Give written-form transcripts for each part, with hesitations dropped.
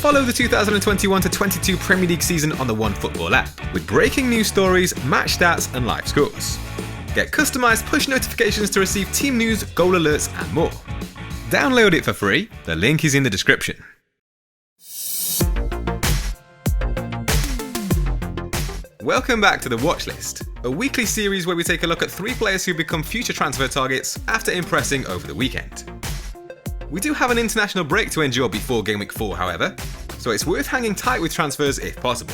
Follow the 2021-22 Premier League season on the OneFootball app, with breaking news stories, match stats and live scores. Get customized push notifications to receive team news, goal alerts and more. Download it for free, the link is in the description. Welcome back to the Watchlist, a weekly series where we take a look at 3 players who become future transfer targets after impressing over the weekend. We do have an international break to endure before Gameweek 4, however, so it's worth hanging tight with transfers if possible.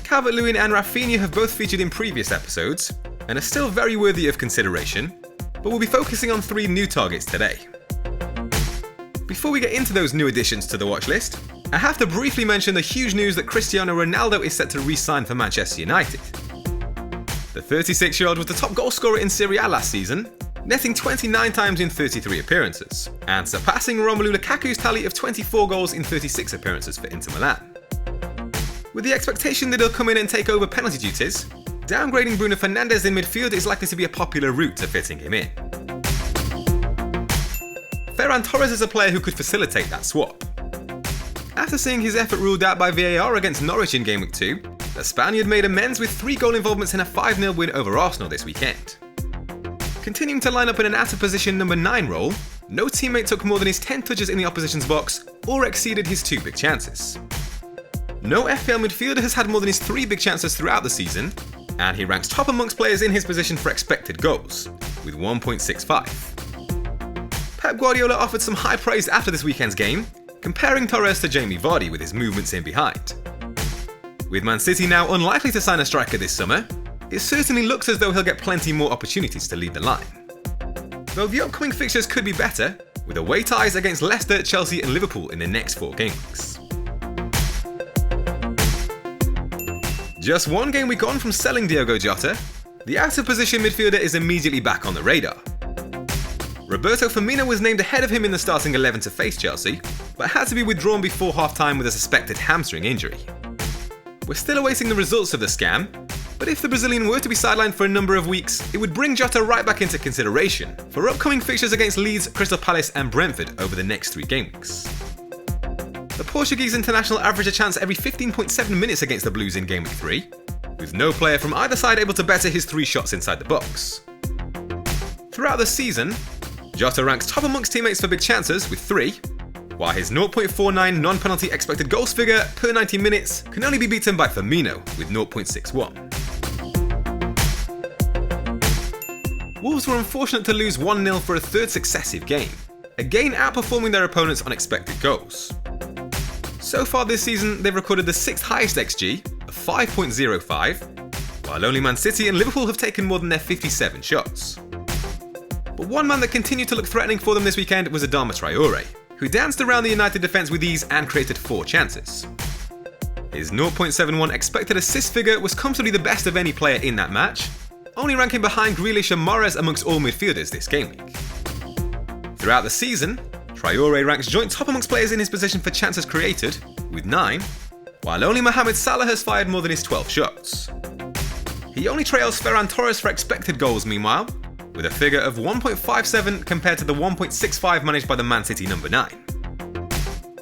Calvert-Lewin and Raphinha have both featured in previous episodes, and are still very worthy of consideration, but we'll be focusing on 3 new targets today. Before we get into those new additions to the watchlist, I have to briefly mention the huge news that Cristiano Ronaldo is set to re-sign for Manchester United. The 36-year-old was the top goal scorer in Serie A last season, netting 29 times in 33 appearances, and surpassing Romelu Lukaku's tally of 24 goals in 36 appearances for Inter Milan. With the expectation that he'll come in and take over penalty duties, downgrading Bruno Fernandes in midfield is likely to be a popular route to fitting him in. Ferran Torres is a player who could facilitate that swap. After seeing his effort ruled out by VAR against Norwich in Gameweek 2, the Spaniard made amends with 3 goal involvements in a 5-0 win over Arsenal this weekend. Continuing to line up in an out of position number 9 role, no teammate took more than his 10 touches in the opposition's box or exceeded his 2 big chances. No FPL midfielder has had more than his 3 big chances throughout the season, and he ranks top amongst players in his position for expected goals, with 1.65. Pep Guardiola offered some high praise after this weekend's game, comparing Torres to Jamie Vardy with his movements in behind. With Man City now unlikely to sign a striker this summer, it certainly looks as though he'll get plenty more opportunities to lead the line. Though the upcoming fixtures could be better, with away ties against Leicester, Chelsea and Liverpool in the next 4 game weeks. Just 1 game week on from selling Diogo Jota, the out of position midfielder is immediately back on the radar. Roberto Firmino was named ahead of him in the starting 11 to face Chelsea, but had to be withdrawn before half-time with a suspected hamstring injury. We're still awaiting the results of the scam, but if the Brazilian were to be sidelined for a number of weeks, it would bring Jota right back into consideration for upcoming fixtures against Leeds, Crystal Palace and Brentford over the next 3 game weeks. The Portuguese international averaged a chance every 15.7 minutes against the Blues in Game Week 3, with no player from either side able to better his 3 shots inside the box. Throughout the season, Jota ranks top amongst teammates for big chances with 3, while his 0.49 non-penalty expected goals figure per 90 minutes can only be beaten by Firmino with 0.61. Wolves were unfortunate to lose 1-0 for a 3rd successive game, again outperforming their opponents on expected goals. So far this season, they've recorded the 6th highest XG of 5.05, while only Man City and Liverpool have taken more than their 57 shots. But one man that continued to look threatening for them this weekend was Adama Traore, who danced around the United defence with ease and created 4 chances. His 0.71 expected assist figure was comfortably the best of any player in that match, only ranking behind Grealish and Mahrez amongst all midfielders this game week. Throughout the season, Traore ranks joint top amongst players in his position for chances created, with 9, while only Mohamed Salah has fired more than his 12 shots. He only trails Ferran Torres for expected goals meanwhile, with a figure of 1.57 compared to the 1.65 managed by the Man City number 9.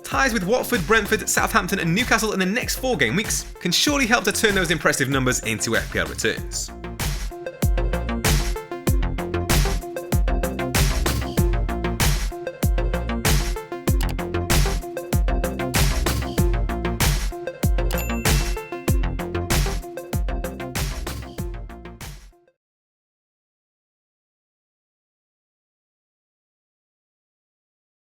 Ties with Watford, Brentford, Southampton and Newcastle in the next 4 game weeks can surely help to turn those impressive numbers into FPL returns.